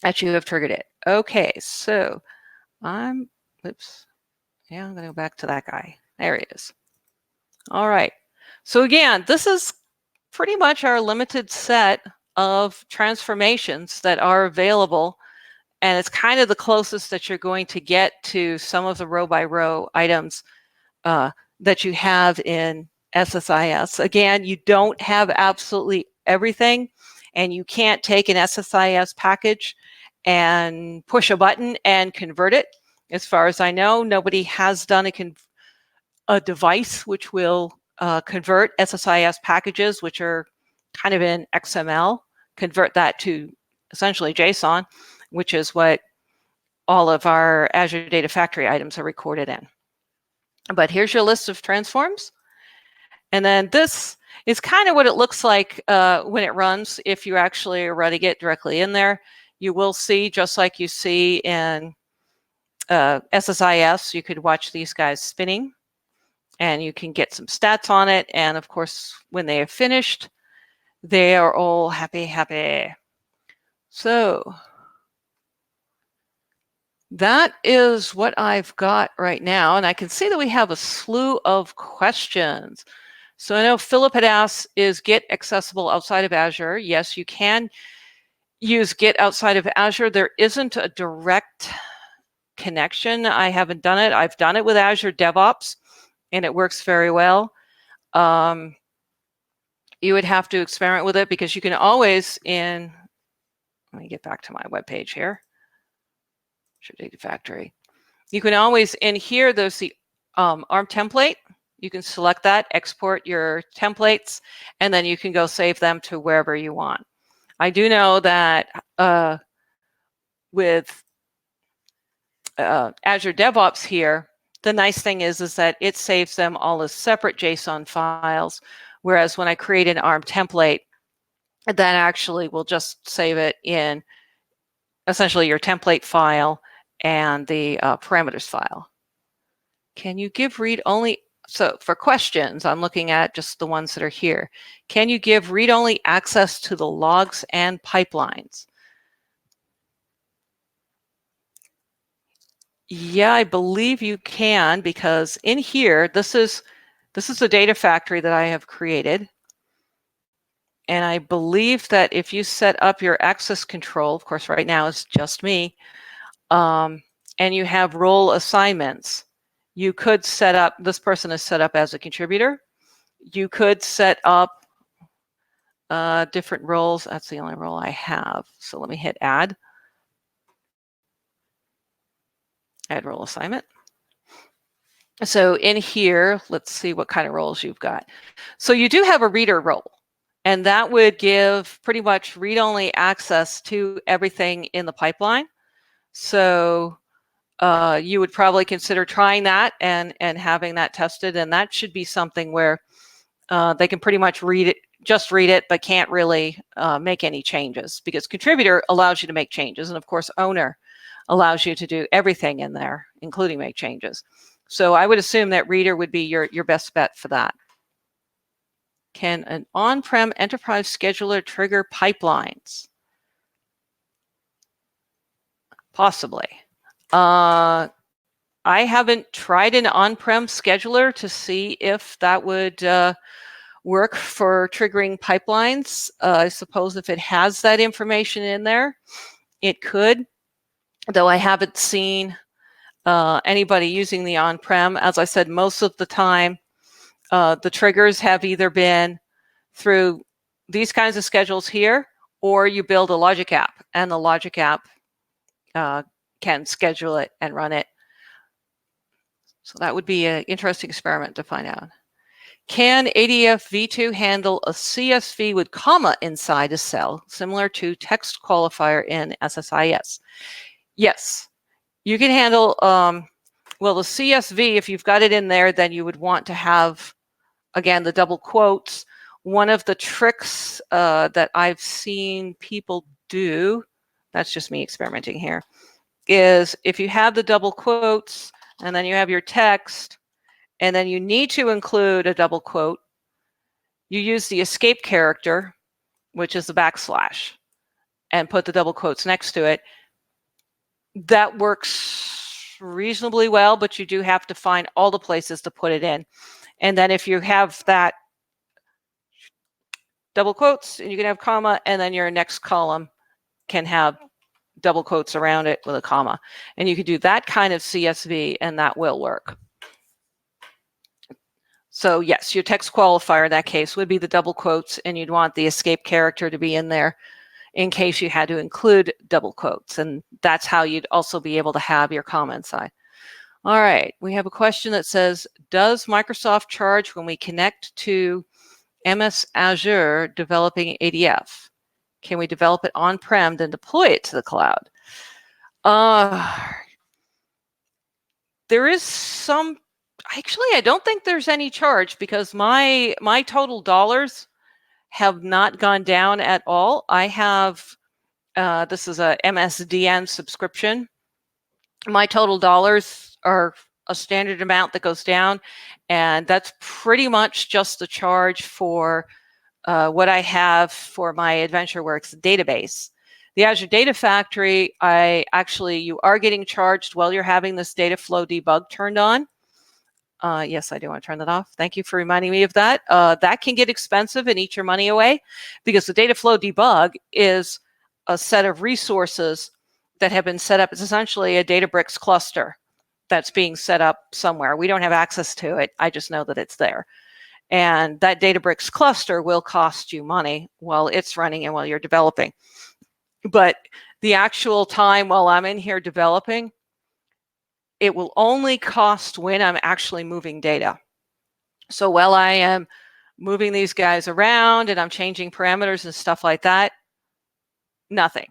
that you have triggered it. Okay, so oops. Yeah, I'm gonna go back to that guy. There he is. All right. So again, this is pretty much our limited set of transformations that are available. And it's kind of the closest that you're going to get to some of the row by row items that you have in SSIS. Again, you don't have absolutely everything, and you can't take an SSIS package and push a button and convert it. As far as I know, nobody has done a device which will convert SSIS packages, which are kind of in XML, convert that to essentially JSON, which is what all of our Azure Data Factory items are recorded in. But here's your list of transforms. And then this is kind of what it looks like when it runs. If you actually are running it directly in there, you will see, just like you see in SSIS, you could watch these guys spinning and you can get some stats on it. And of course, when they are finished, they are all happy. So that is what I've got right now. And I can see that we have a slew of questions. So I know Philip had asked, is Git accessible outside of Azure? Yes, you can use Git outside of Azure. There isn't a direct connection. I haven't done it. I've done it with Azure DevOps, and it works very well. You would have to experiment with it, because you can always let me get back to my webpage here. Azure Data Factory. You can always, in here, there's the ARM template. You can select that, export your templates, and then you can go save them to wherever you want. I do know that with Azure DevOps here, the nice thing is that it saves them all as separate JSON files, whereas when I create an ARM template, that actually will just save it in essentially your template file and the parameters file. Can you give read-only? So for questions, I'm looking at just the ones that are here. Can you give read-only access to the logs and pipelines? Yeah, I believe you can, because in here, this is the data factory that I have created. And I believe that if you set up your access control, of course, right now it's just me, and you have role assignments, you could set up, this person is set up as a contributor. You could set up different roles. That's the only role I have. So let me hit add role assignment. So in here, let's see what kind of roles you've got. So you do have a reader role, and that would give pretty much read-only access to everything in the pipeline. So you would probably consider trying that and having that tested, and that should be something where they can pretty much read it, but can't really make any changes, because contributor allows you to make changes, and of course owner allows you to do everything in there, including make changes. So I would assume that reader would be your best bet for that. Can an on-prem enterprise scheduler trigger pipelines? Possibly. I haven't tried an on-prem scheduler to see if that would work for triggering pipelines. I suppose if it has that information in there, it could, though I haven't seen anybody using the on-prem. As I said, most of the time, the triggers have either been through these kinds of schedules here, or you build a logic app, and the logic app can schedule it and run it. So that would be an interesting experiment to find out. Can ADF V2 handle a CSV with comma inside a cell, similar to text qualifier in SSIS? Yes, you can handle, well, the CSV, if you've got it in there, then you would want to have, again, the double quotes. One of the tricks that I've seen people do, that's just me experimenting here, is if you have the double quotes and then you have your text, and then you need to include a double quote, you use the escape character, which is the backslash, and put the double quotes next to it. That works reasonably well, but you do have to find all the places to put it in. And then if you have that double quotes, and you can have comma, and then your next column can have double quotes around it with a comma. And you can do that kind of CSV, and that will work. So yes, your text qualifier in that case would be the double quotes, and you'd want the escape character to be in there in case you had to include double quotes. And that's how you'd also be able to have your comma inside. All right, we have a question that says, does Microsoft charge when we connect to MS Azure developing ADF? Can we develop it on-prem, then deploy it to the cloud? There is some, actually, I don't think there's any charge, because my total dollars have not gone down at all. I have, this is a MSDN subscription. My total dollars are a standard amount that goes down, and that's pretty much just the charge for what I have for my AdventureWorks database. The Azure Data Factory, you are getting charged while you're having this data flow debug turned on. Yes, I do want to turn that off. Thank you for reminding me of that. That can get expensive and eat your money away, because the data flow debug is a set of resources that have been set up. It's essentially a Databricks cluster that's being set up somewhere. We don't have access to it. I just know that it's there. And that Databricks cluster will cost you money while it's running and while you're developing. But the actual time while I'm in here developing, it will only cost when I'm actually moving data. So while I am moving these guys around and I'm changing parameters and stuff like that, nothing.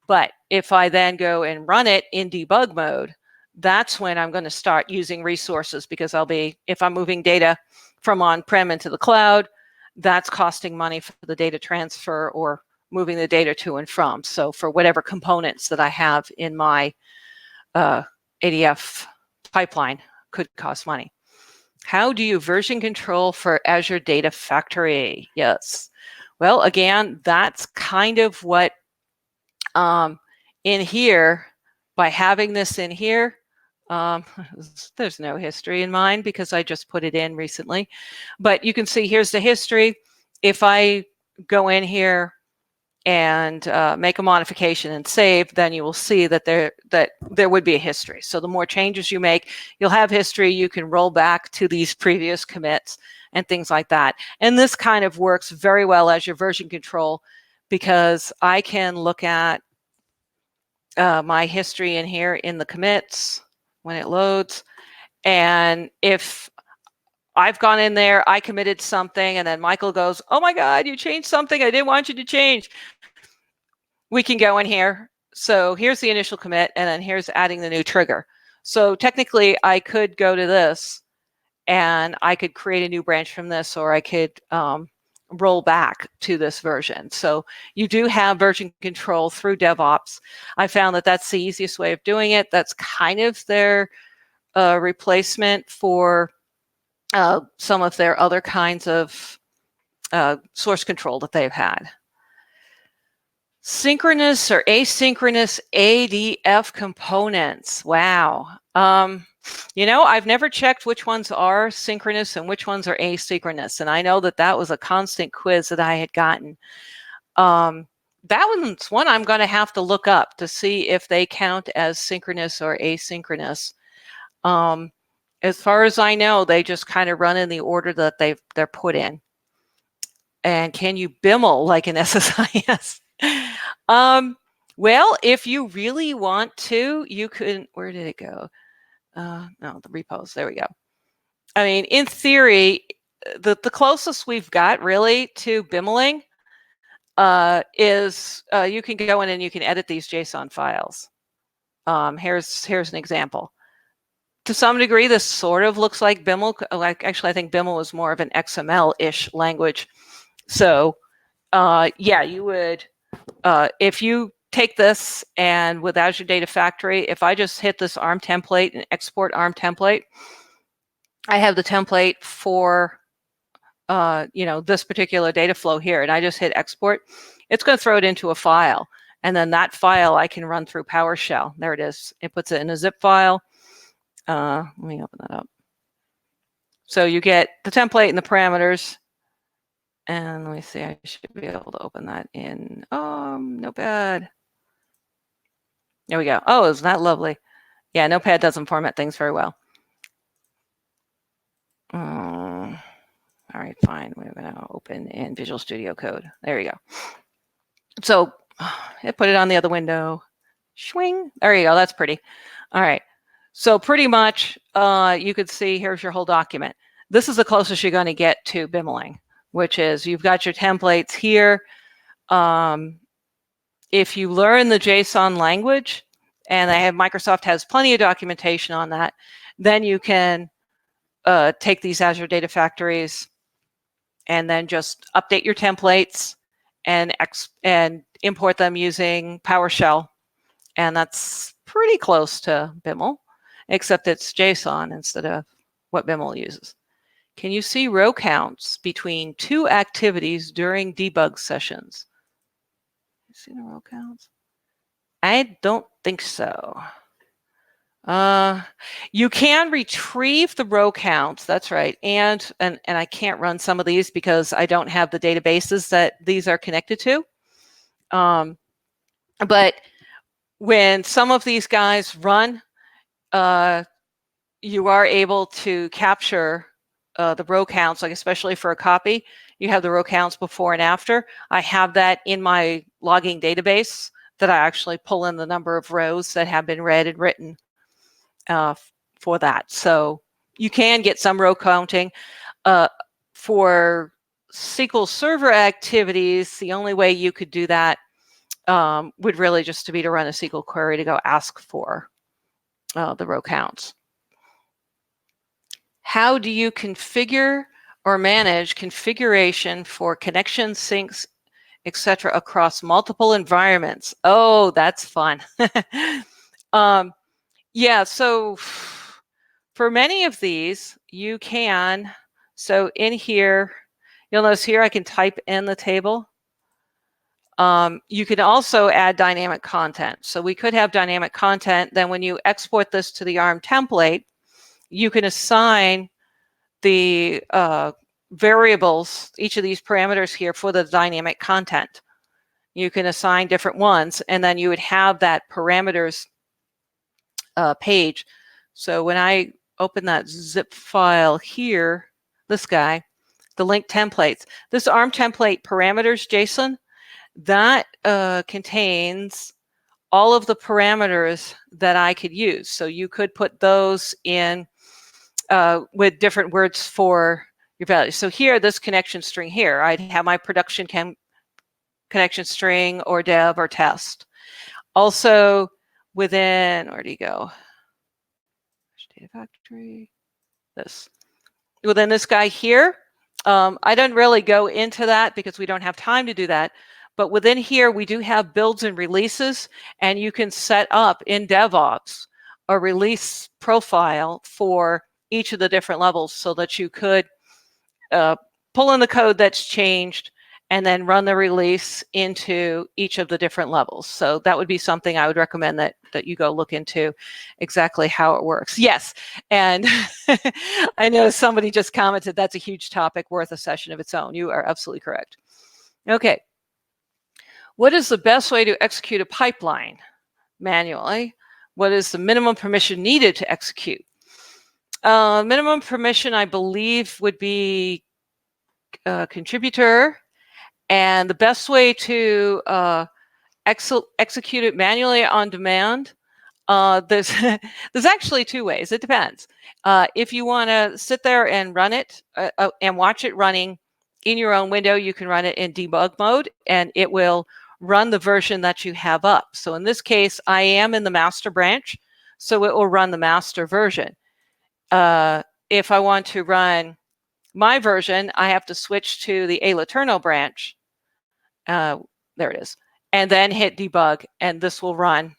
But if I then go and run it in debug mode, that's when I'm going to start using resources, because if I'm moving data from on-prem into the cloud, that's costing money for the data transfer or moving the data to and from. So for whatever components that I have in my ADF pipeline could cost money. How do you version control for Azure Data Factory? Yes. Well, again, that's kind of what in here, by having this in here, there's no history in mine because I just put it in recently. But you can see here's the history. If I go in here and make a modification and save, then you will see that there would be a history. So the more changes you make, you'll have history. You can roll back to these previous commits and things like that. And this kind of works very well as your version control, because I can look at my history in here in the commits when it loads. And if I've gone in there, I committed something, and then Michael goes, oh my God, you changed something I didn't want you to change. We can go in here. So here's the initial commit, and then here's adding the new trigger. So technically I could go to this and I could create a new branch from this, or I could roll back to this version. So you do have version control through DevOps. I found that that's the easiest way of doing it. That's kind of their replacement for some of their other kinds of source control that they've had. Synchronous or asynchronous ADF components. Wow. You know, I've never checked which ones are synchronous and which ones are asynchronous. And I know that that was a constant quiz that I had gotten. That one's one I'm going to have to look up to see if they count as synchronous or asynchronous. As far as I know, they just kind of run in the order that they're put in. And can you BIML like an SSIS? Well, if you really want to, you can, where did it go? No, the repos, there we go. I mean, in theory, the closest we've got really to BIMLing is you can go in and you can edit these JSON files. Here's an example. To some degree, this sort of looks like BIML. Like, actually, I think BIML is more of an XML-ish language. So, yeah, you would, if you take this and with Azure Data Factory, if I just hit this ARM template and export ARM template, I have the template for, you know, this particular data flow here, and I just hit export. It's going to throw it into a file, and then that file I can run through PowerShell. There it is. It puts it in a zip file. Let me open that up. So you get the template and the parameters. And let me see, I should be able to open that in Notepad. There we go. Oh, isn't that lovely? Yeah, Notepad doesn't format things very well. All right, fine. We're going to open in Visual Studio Code. There you go. So I put it on the other window. Swing. There you go. That's pretty. All right. So pretty much you could see here's your whole document. This is the closest you're going to get to BIMLing, which is you've got your templates here. If you learn the JSON language, and Microsoft has plenty of documentation on that, then you can take these Azure Data Factories and then just update your templates and import them using PowerShell. And that's pretty close to BIML, except it's JSON instead of what BIML uses. Can you see row counts between two activities during debug sessions? You see the row counts? I don't think so. You can retrieve the row counts, that's right. And I can't run some of these because I don't have the databases that these are connected to. But when some of these guys run, you are able to capture the row counts, like especially for a copy, you have the row counts before and after. I have that in my logging database that I actually pull in the number of rows that have been read and written for that. So you can get some row counting. For SQL Server activities, the only way you could do that would really just to be to run a SQL query to go ask for the row counts. How do you configure or manage configuration for connection syncs, etc., across multiple environments? Oh, that's fun. Yeah, so For many of these, you can, so in here, you'll notice here I can type in the table. You can also add dynamic content. So we could have dynamic content. Then when you export this to the ARM template, you can assign the variables, each of these parameters here for the dynamic content. You can assign different ones, and then you would have that parameters page. So when I open that zip file here, this guy, the link templates, this ARM template parameters JSON, that contains all of the parameters that I could use. So you could put those in with different words for your values. So here, this connection string here, I'd have my production connection string or dev or test. Also within, where do you go? Data Factory, this. Within this guy here, I don't really go into that because we don't have time to do that. But within here, we do have builds and releases, and you can set up in DevOps a release profile for each of the different levels so that you could pull in the code that's changed and then run the release into each of the different levels. So that would be something I would recommend that you go look into exactly how it works. Yes, and I know somebody just commented that's a huge topic worth a session of its own. You are absolutely correct. Okay. What is the best way to execute a pipeline manually? What is the minimum permission needed to execute? Minimum permission, I believe, would be contributor. And the best way to execute it manually on demand, there's actually two ways. It depends. If you want to sit there and run it and watch it running in your own window, you can run it in debug mode, and it will run the version that you have up. So in this case, I am in the master branch, so it will run the master version. If I want to run my version, I have to switch to the A Laterno branch. There it is. And then hit debug, and this will run.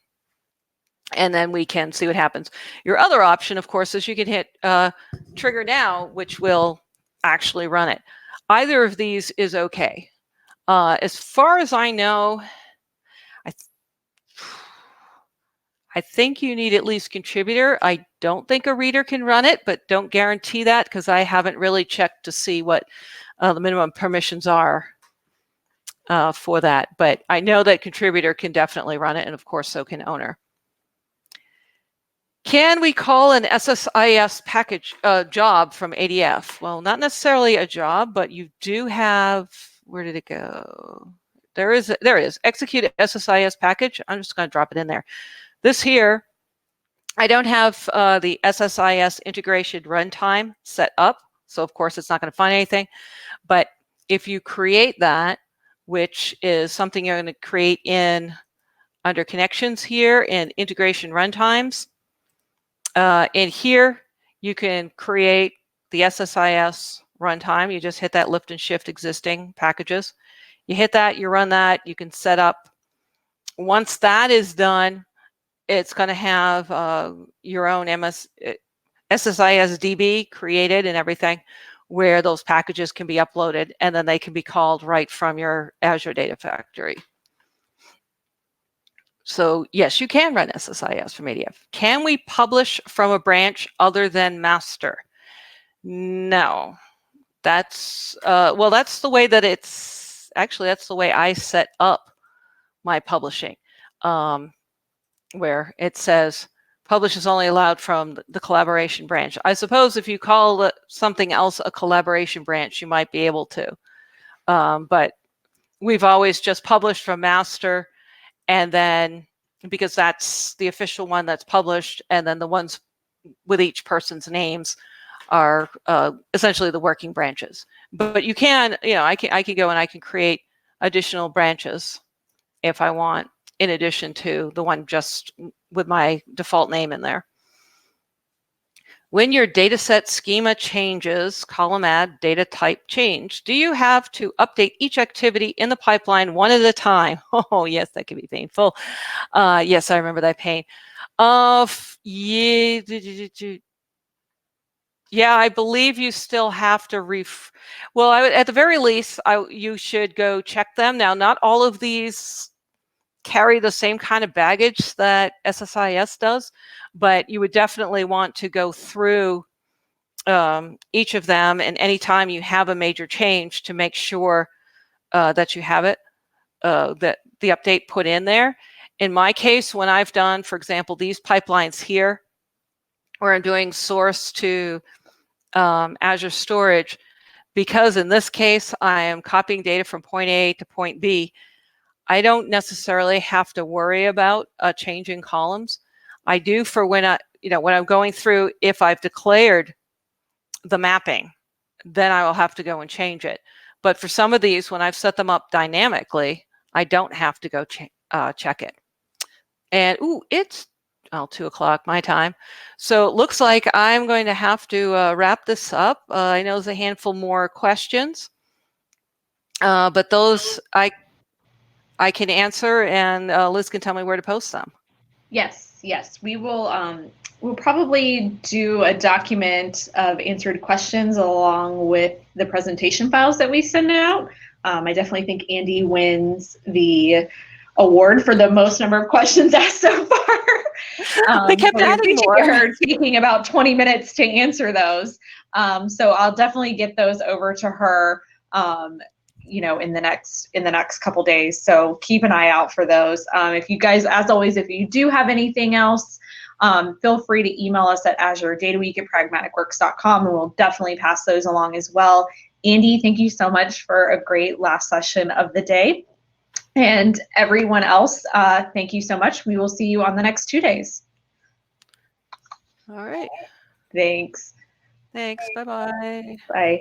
And then we can see what happens. Your other option, of course, is you can hit trigger now, which will actually run it. Either of these is okay. As far as I know, I think you need at least contributor. I don't think a reader can run it, but don't guarantee that because I haven't really checked to see what the minimum permissions are for that. But I know that contributor can definitely run it, and of course, so can owner. Can we call an SSIS package job from ADF? Well, not necessarily a job, but you do have, where did it go? There it is, execute SSIS package. I'm just going to drop it in there. This here, I don't have the SSIS integration runtime set up, so of course it's not going to find anything. But if you create that, which is something you're going to create in under connections here in integration runtimes, in here you can create the SSIS runtime. You just hit that lift and shift existing packages. You hit that, you run that, you can set up. Once that is done, it's going to have your own SSIS DB created and everything, where those packages can be uploaded, and then they can be called right from your Azure Data Factory. So yes, you can run SSIS from ADF. Can we publish from a branch other than master? No. That's, well, that's the way that it's, actually, that's the way I set up my publishing. Where it says publish is only allowed from the collaboration branch. I suppose if you call something else a collaboration branch, you might be able to. But we've always just published from master, and then because that's the official one that's published, and then the ones with each person's names are essentially the working branches. But you can, I can go and I can create additional branches if I want, in addition to the one just with my default name in there. When your dataset schema changes, column add, data type change, do you have to update each activity in the pipeline one at a time? Oh, yes, that can be painful. Yes, I remember that pain. Yeah, Yeah, I believe you still have to well, at the very least, you should go check them. Now, not all of these carry the same kind of baggage that SSIS does, but you would definitely want to go through each of them, and anytime you have a major change, to make sure that you have it, that the update put in there. In my case, when I've done, for example, these pipelines here, where I'm doing source to Azure storage, because in this case, I am copying data from point A to point B, I don't necessarily have to worry about changing columns. I do for when when I'm going through, if I've declared the mapping, then I will have to go and change it. But for some of these, when I've set them up dynamically, I don't have to go check it. And it's 2 o'clock my time. So it looks like I'm going to have to wrap this up. I know there's a handful more questions, but those I can answer, and Liz can tell me where to post them. Yes, we will. We'll probably do a document of answered questions along with the presentation files that we send out. I definitely think Andy wins the award for the most number of questions asked so far. They kept adding more. Her taking about 20 minutes to answer those. So I'll definitely get those over to her. In the next couple days. So keep an eye out for those. If you guys, as always, if you do have anything else, feel free to email us at azuredataweek@pragmaticworks.com, and we'll definitely pass those along as well. Andy, thank you so much for a great last session of the day. And everyone else, thank you so much. We will see you on the next 2 days. All right. Thanks. Thanks. Bye-bye. Bye.